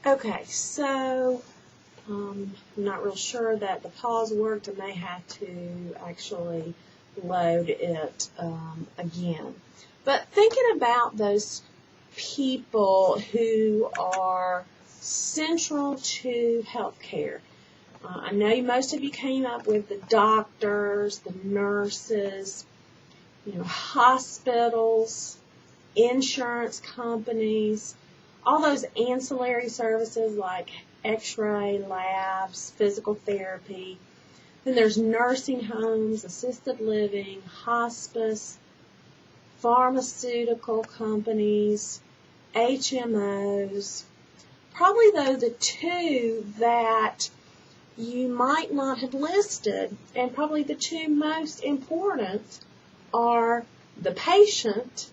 Okay, so I'm not real sure that the pause worked. I may have to actually load it again. But thinking about those people who are central to healthcare. I know most of you came up with the doctors, the nurses, hospitals, insurance companies, all those ancillary services like x-ray, labs, physical therapy. Then there's nursing homes, assisted living, hospice, pharmaceutical companies, HMOs. Probably, though, the two that you might not have listed, and probably the two most important, are the patient,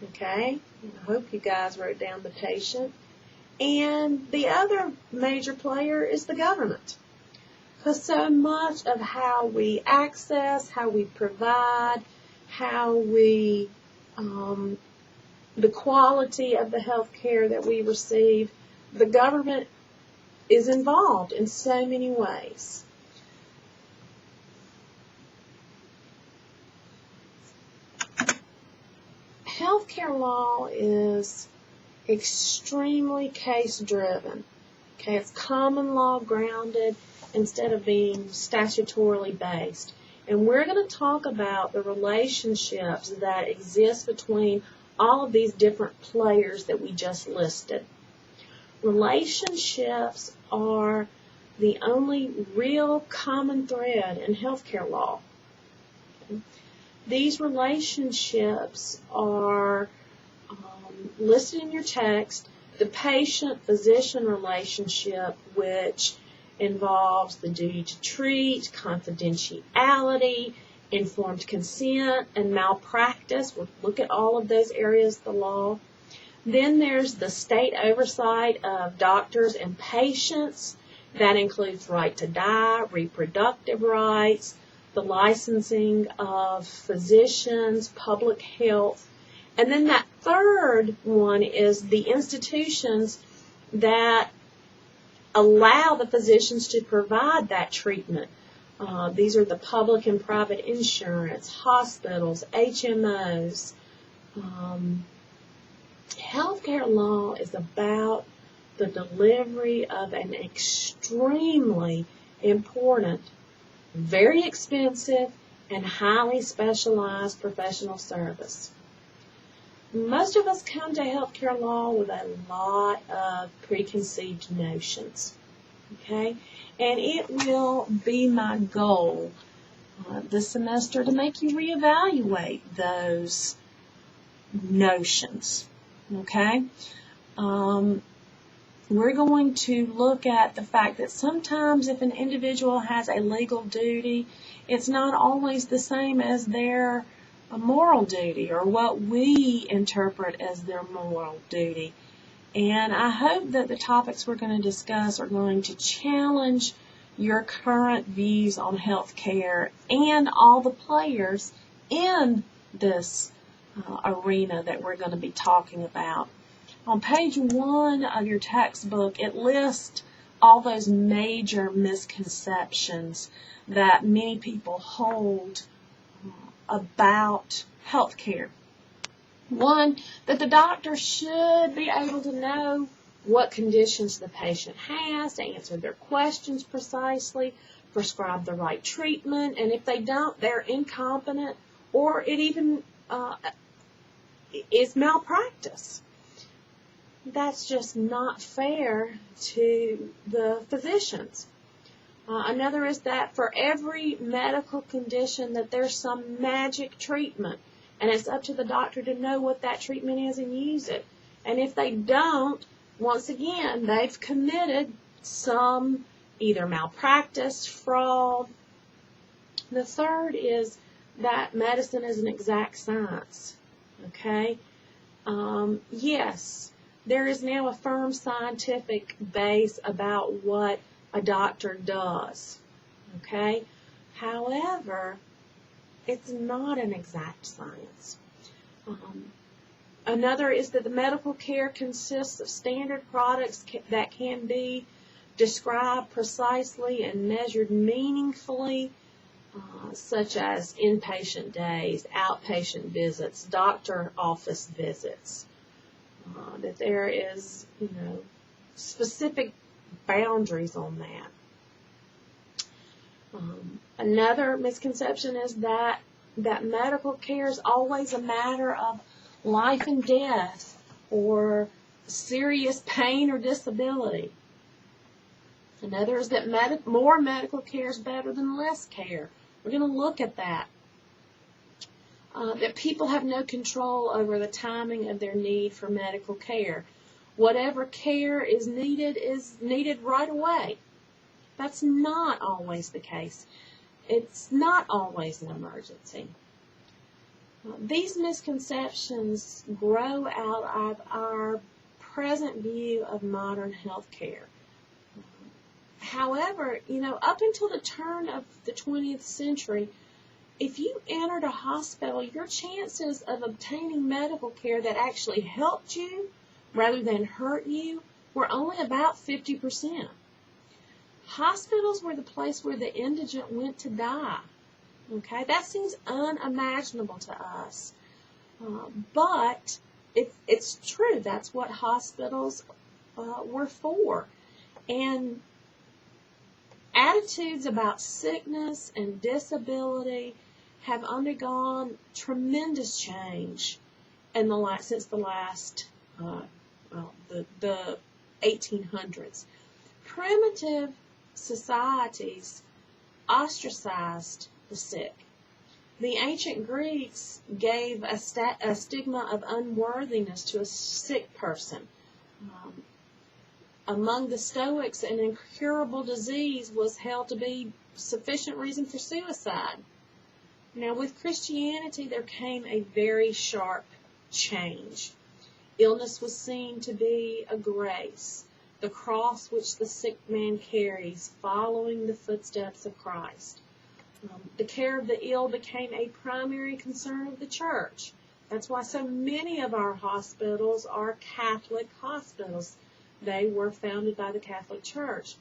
okay? I hope you guys wrote down the patient. And the other major player is the government. Because so much of how we access, how we provide, how we, the quality of the health care that we receive, the government is involved in so many ways. Healthcare law is extremely case-driven. Okay, it's common law grounded instead of being statutorily based. And we're going to talk about the relationships that exist between all of these different players that we just listed. Relationships are the only real common thread in healthcare law. These relationships are listed in your text. The patient-physician relationship, which involves the duty to treat, confidentiality, informed consent, and malpractice. We'll look at all of those areas of the law. Then there's the state oversight of doctors and patients. That includes right to die, reproductive rights, the licensing of physicians, public health. And then that third one is the institutions that allow the physicians to provide that treatment. These are the public and private insurance, hospitals, HMOs. Healthcare law is about the delivery of an extremely important, very expensive, and highly specialized professional service. Most of us come to healthcare law with a lot of preconceived notions, okay? And it will be my goal this semester to make you reevaluate those notions, okay? We're going to look at the fact that sometimes if an individual has a legal duty, it's not always the same as their moral duty or what we interpret as their moral duty. And I hope that the topics we're going to discuss are going to challenge your current views on health care and all the players in this arena that we're going to be talking about. On page 1 of your textbook, it lists all those major misconceptions that many people hold about health care. One, that the doctor should be able to know what conditions the patient has, to answer their questions precisely, prescribe the right treatment, and if they don't, they're incompetent, or it even is malpractice. That's just not fair to the physicians. Another is that for every medical condition that there's some magic treatment, and it's up to the doctor to know what that treatment is and use it. And if they don't, once again, they've committed some either malpractice, fraud. The third is that medicine is an exact science, okay? Yes, there is now a firm scientific base about what a doctor does, okay? However, it's not an exact science. Another is that the medical care consists of standard products that can be described precisely and measured meaningfully, such as inpatient days, outpatient visits, doctor office visits. That there is, specific boundaries on that. Another misconception is that medical care is always a matter of life and death or serious pain or disability. Another is that more medical care is better than less care. We're going to look at that. That people have no control over the timing of their need for medical care. Whatever care is needed right away. That's not always the case. It's not always an emergency. These misconceptions grow out of our present view of modern health care. However, up until the turn of the 20th century, if you entered a hospital, your chances of obtaining medical care that actually helped you rather than hurt you were only about 50%. Hospitals were the place where the indigent went to die. Okay, that seems unimaginable to us. But it's true. That's what hospitals were for. And attitudes about sickness and disability have undergone tremendous change in since the last, the 1800s. Primitive societies ostracized the sick. The ancient Greeks gave a stigma of unworthiness to a sick person. Among the Stoics, an incurable disease was held to be sufficient reason for suicide. Now, with Christianity, there came a very sharp change. Illness was seen to be a grace, the cross which the sick man carries, following the footsteps of Christ. The care of the ill became a primary concern of the church. That's why so many of our hospitals are Catholic hospitals. They were founded by the Catholic Church.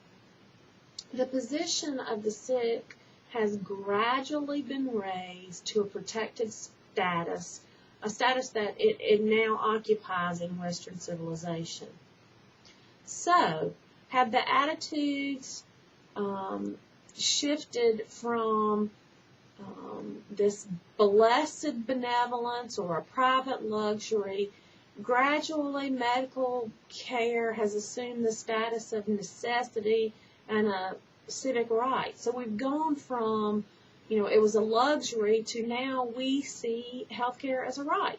The position of the sick has gradually been raised to a protected status, a status that it now occupies in Western civilization. So, have the attitudes shifted from this blessed benevolence or a private luxury? Gradually, medical care has assumed the status of necessity and a civic right. So we've gone from, it was a luxury to now we see healthcare as a right.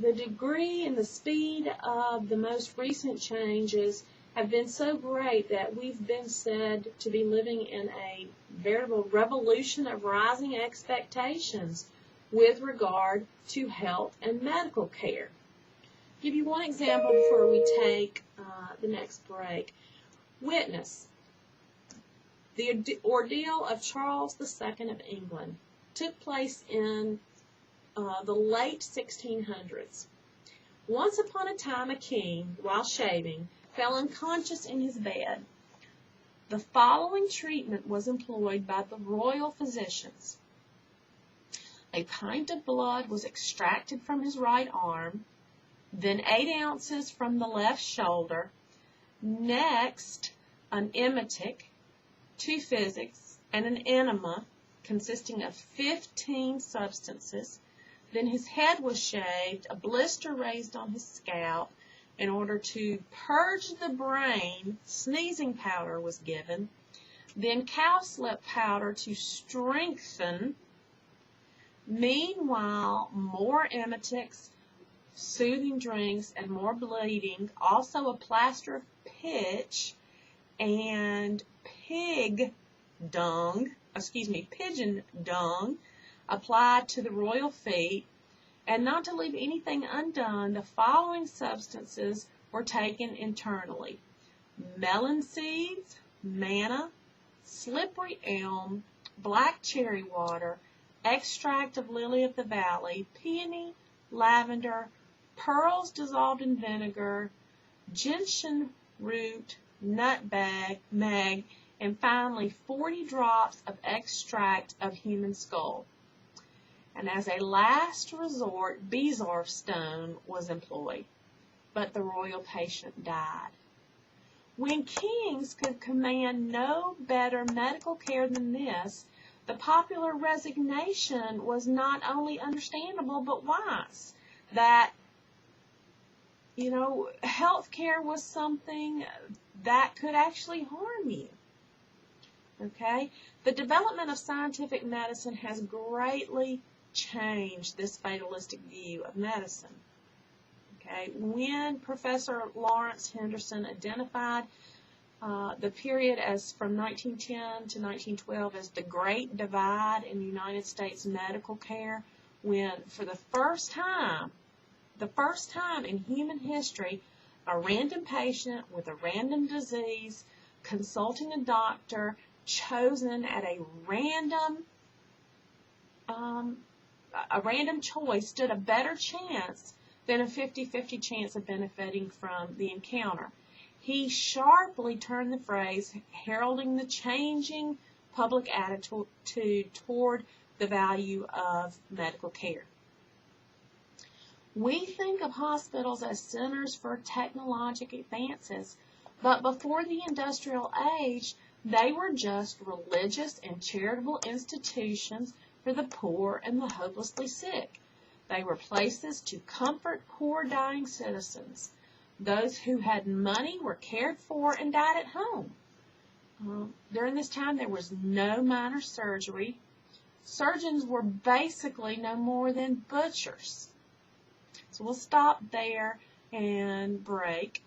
The degree and the speed of the most recent changes have been so great that we've been said to be living in a veritable revolution of rising expectations with regard to health and medical care. I'll give you one example before we take the next break. Witness. The ordeal of Charles II of England took place in the late 1600s. Once upon a time, a king, while shaving, fell unconscious in his bed. The following treatment was employed by the royal physicians. A pint of blood was extracted from his right arm, then 8 ounces from the left shoulder, next an emetic, 2 physics, and an enema consisting of 15 substances. Then his head was shaved, a blister raised on his scalp. In order to purge the brain, sneezing powder was given, then cowslip powder to strengthen. Meanwhile, more emetics, soothing drinks, and more bleeding, also a plaster of pitch and pigeon dung applied to the royal feet. And not to leave anything undone, the following substances were taken internally: melon seeds, manna, slippery elm, black cherry water, extract of lily of the valley, peony, lavender, pearls dissolved in vinegar, gentian root, nutmeg, and finally 40 drops of extract of human skull. And as a last resort, bezoar stone was employed, but the royal patient died. When kings could command no better medical care than this, the popular resignation was not only understandable but wise. That, health care was something that could actually harm you. Okay? The development of scientific medicine has greatly changed this fatalistic view of medicine. Okay? When Professor Lawrence Henderson identified the period as from 1910 to 1912 as the Great Divide in United States medical care, when for the first time in human history, a random patient with a random disease consulting a doctor chosen at a random choice stood a better chance than a 50-50 chance of benefiting from the encounter. He sharply turned the phrase, heralding the changing public attitude toward the value of medical care. We think of hospitals as centers for technological advances, but before the industrial age, they were just religious and charitable institutions for the poor and the hopelessly sick. They were places to comfort poor dying citizens. Those who had money were cared for and died at home. During this time, there was no minor surgery. Surgeons were basically no more than butchers. So we'll stop there and break.